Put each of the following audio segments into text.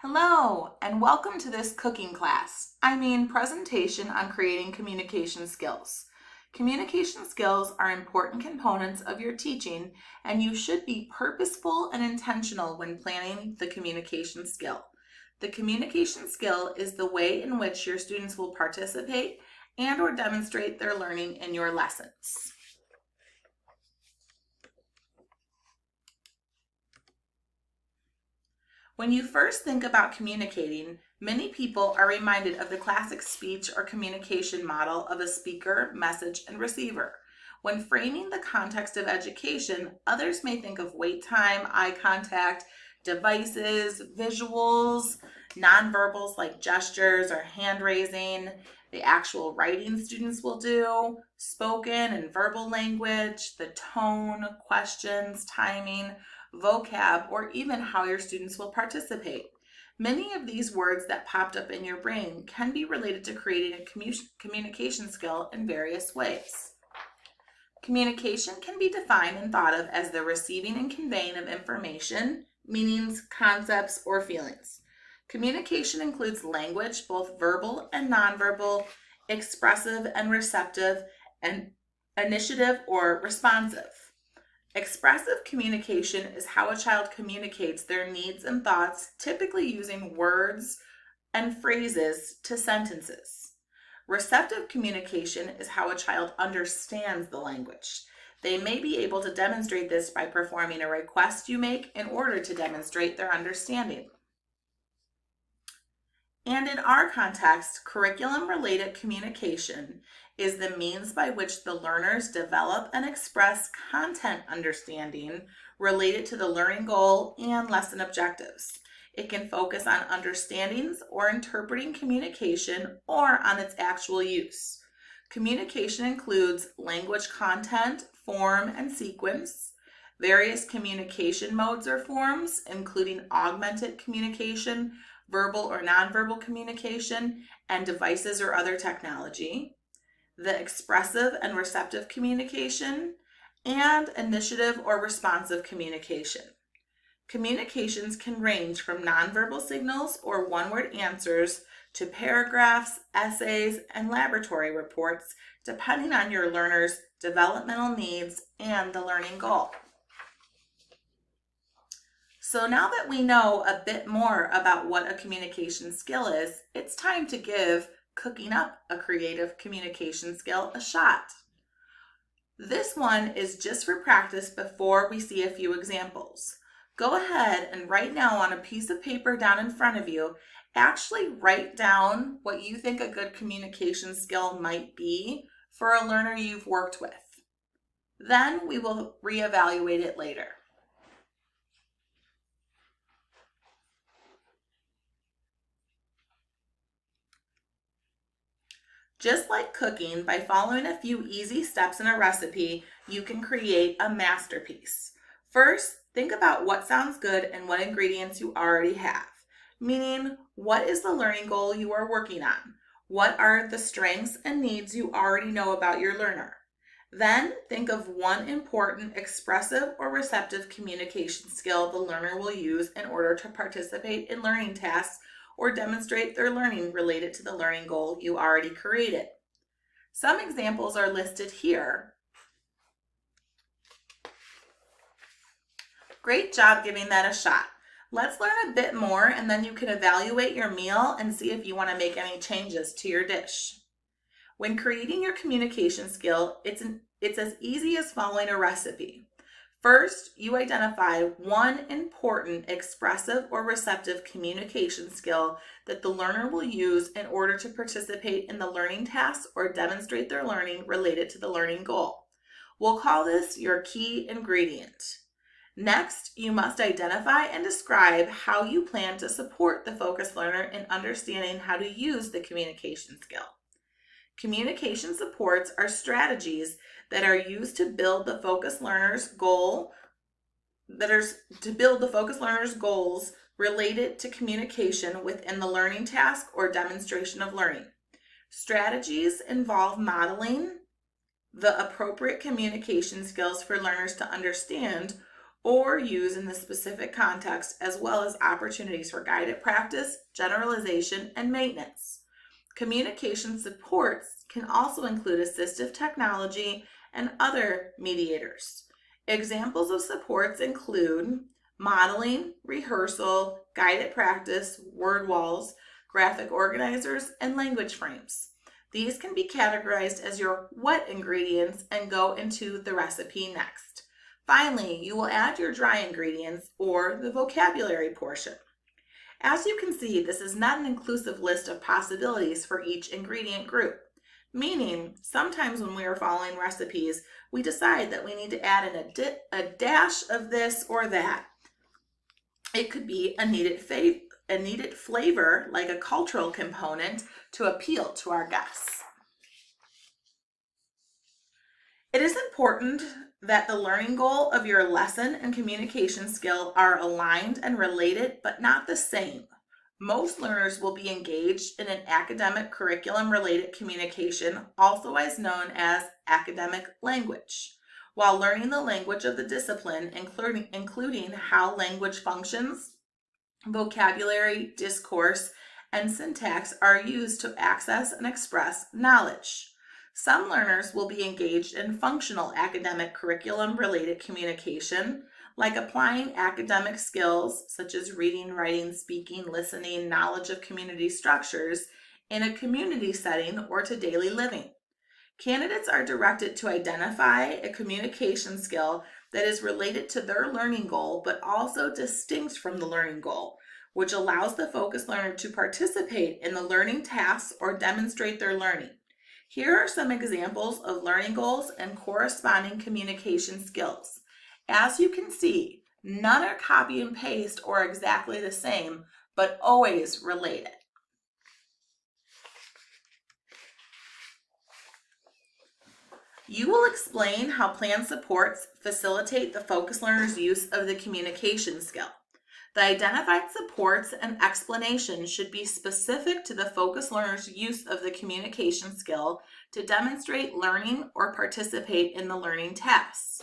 Hello, and welcome to this cooking class. Presentation on creating communication skills. Communication skills are important components of your teaching, and you should be purposeful and intentional when planning the communication skill. The communication skill is the way in which your students will participate and/or demonstrate their learning in your lessons. When you first think about communicating, many people are reminded of the classic speech or communication model of a speaker, message, and receiver. When framing the context of education, others may think of wait time, eye contact, devices, visuals, nonverbals like gestures or hand raising, the actual writing students will do, spoken and verbal language, the tone, questions, timing, vocab, or even how your students will participate. Many of these words that popped up in your brain can be related to creating a communication skill in various ways. Communication can be defined and thought of as the receiving and conveying of information, meanings, concepts, or feelings. Communication includes language, both verbal and nonverbal, expressive and receptive, and initiative or responsive. Expressive communication is how a child communicates their needs and thoughts, typically using words and phrases to sentences. Receptive communication is how a child understands the language. They may be able to demonstrate this by performing a request you make in order to demonstrate their understanding. And in our context, curriculum-related communication is the means by which the learners develop and express content understanding related to the learning goal and lesson objectives. It can focus on understandings or interpreting communication or on its actual use. Communication includes language content, form, and sequence, various communication modes or forms, including augmented communication, verbal or nonverbal communication, and devices or other technology, the expressive and receptive communication, and initiative or responsive communication. Communications can range from nonverbal signals or one-word answers to paragraphs, essays, and laboratory reports, depending on your learner's developmental needs and the learning goal. So now that we know a bit more about what a communication skill is, it's time to give cooking up a creative communication skill a shot. This one is just for practice before we see a few examples. Go ahead and right now on a piece of paper down in front of you, actually write down what you think a good communication skill might be for a learner you've worked with. Then we will reevaluate it later. Just like cooking, by following a few easy steps in a recipe, you can create a masterpiece. First, think about what sounds good and what ingredients you already have. Meaning, what is the learning goal you are working on? What are the strengths and needs you already know about your learner? Then, think of one important expressive or receptive communication skill the learner will use in order to participate in learning tasks or demonstrate their learning related to the learning goal you already created. Some examples are listed here. Great job giving that a shot. Let's learn a bit more and then you can evaluate your meal and see if you want to make any changes to your dish. When creating your communication skill, it's as easy as following a recipe. First, you identify one important expressive or receptive communication skill that the learner will use in order to participate in the learning tasks or demonstrate their learning related to the learning goal. We'll call this your key ingredient. Next, you must identify and describe how you plan to support the focused learner in understanding how to use the communication skill. Communication supports are strategies that are used to build the focused learner's goals related to communication within the learning task or demonstration of learning. Strategies involve modeling the appropriate communication skills for learners to understand or used in the specific context, as well as opportunities for guided practice, generalization, and maintenance. Communication supports can also include assistive technology and other mediators. Examples of supports include modeling, rehearsal, guided practice, word walls, graphic organizers, and language frames. These can be categorized as your what ingredients and go into the recipe next. Finally, you will add your dry ingredients or the vocabulary portion. As you can see, this is not an inclusive list of possibilities for each ingredient group, meaning sometimes when we are following recipes, we decide that we need to add in a dash of this or that. It could be a needed flavor, like a cultural component, to appeal to our guests. It is important that the learning goal of your lesson and communication skill are aligned and related, but not the same. Most learners will be engaged in an academic curriculum-related communication, also as known as academic language, while learning the language of the discipline, including how language functions, vocabulary, discourse, and syntax are used to access and express knowledge. Some learners will be engaged in functional academic curriculum-related communication, like applying academic skills such as reading, writing, speaking, listening, knowledge of community structures in a community setting or to daily living. Candidates are directed to identify a communication skill that is related to their learning goal, but also distinct from the learning goal, which allows the focus learner to participate in the learning tasks or demonstrate their learning. Here are some examples of learning goals and corresponding communication skills. As you can see, none are copy and paste or exactly the same, but always related. You will explain how plan supports facilitate the focus learner's use of the communication skill. The identified supports and explanations should be specific to the focus learner's use of the communication skill to demonstrate learning or participate in the learning tasks.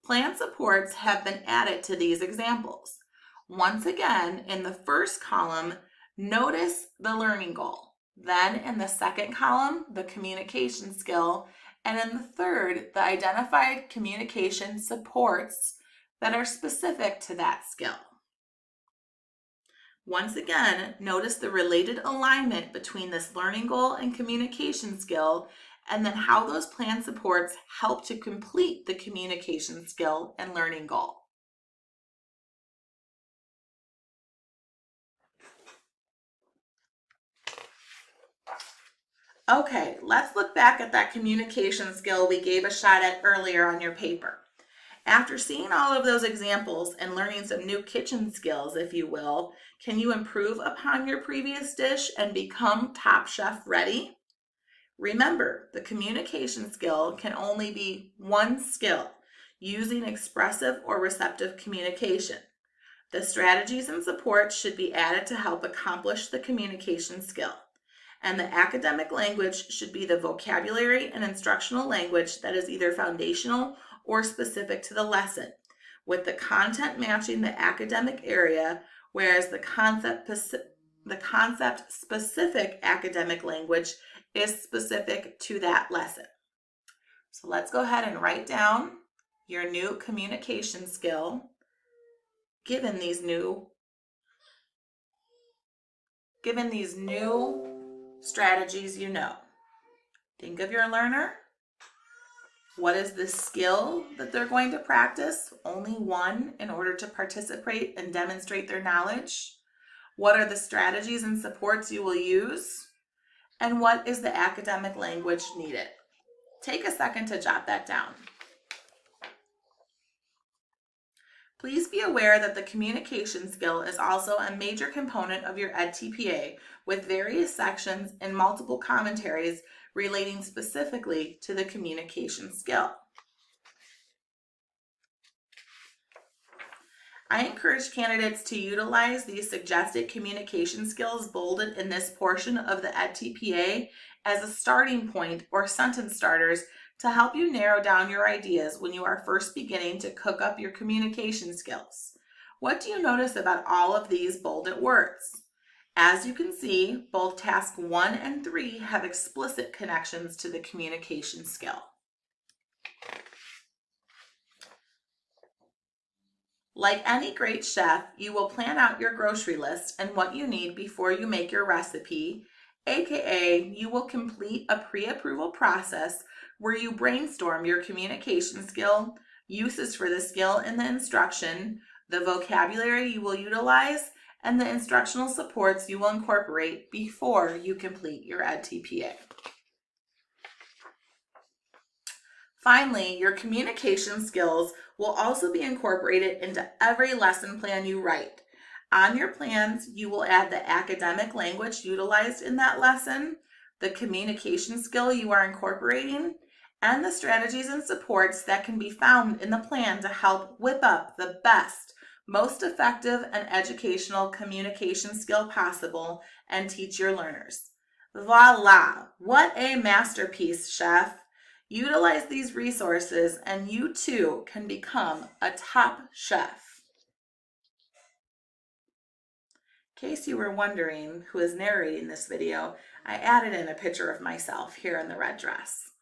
Plan supports have been added to these examples. Once again, in the first column, notice the learning goal. Then in the second column, the communication skill. And in the third, the identified communication supports that are specific to that skill. Once again, notice the related alignment between this learning goal and communication skill, and then how those plan supports help to complete the communication skill and learning goal. Okay, let's look back at that communication skill we gave a shot at earlier on your paper. After seeing all of those examples and learning some new kitchen skills, if you will, can you improve upon your previous dish and become Top Chef ready? Remember, the communication skill can only be one skill, using expressive or receptive communication. The strategies and supports should be added to help accomplish the communication skill. And the academic language should be the vocabulary and instructional language that is either foundational or specific to the lesson, with the content matching the academic area, whereas the concept-specific academic language is specific to that lesson. So let's go ahead and write down your new communication skill given these new strategies you know. Think of your learner. What is the skill that they're going to practice? Only one in order to participate and demonstrate their knowledge. What are the strategies and supports you will use? And what is the academic language needed? Take a second to jot that down. Please be aware that the communication skill is also a major component of your EdTPA, with various sections and multiple commentaries relating specifically to the communication skill. I encourage candidates to utilize these suggested communication skills bolded in this portion of the EdTPA as a starting point or sentence starters to help you narrow down your ideas when you are first beginning to cook up your communication skills. What do you notice about all of these bolded words? As you can see, both task 1 and 3 have explicit connections to the communication skill. Like any great chef, you will plan out your grocery list and what you need before you make your recipe, aka you will complete a pre-approval process where you brainstorm your communication skill, uses for the skill in the instruction, the vocabulary you will utilize, and the instructional supports you will incorporate before you complete your EdTPA. Finally, your communication skills will also be incorporated into every lesson plan you write. On your plans, you will add the academic language utilized in that lesson, the communication skill you are incorporating, and the strategies and supports that can be found in the plan to help whip up the best, most effective, and educational communication skill possible and teach your learners. Voila! What a masterpiece, chef! Utilize these resources and you too can become a top chef. In case you were wondering who is narrating this video, I added in a picture of myself here in the red dress.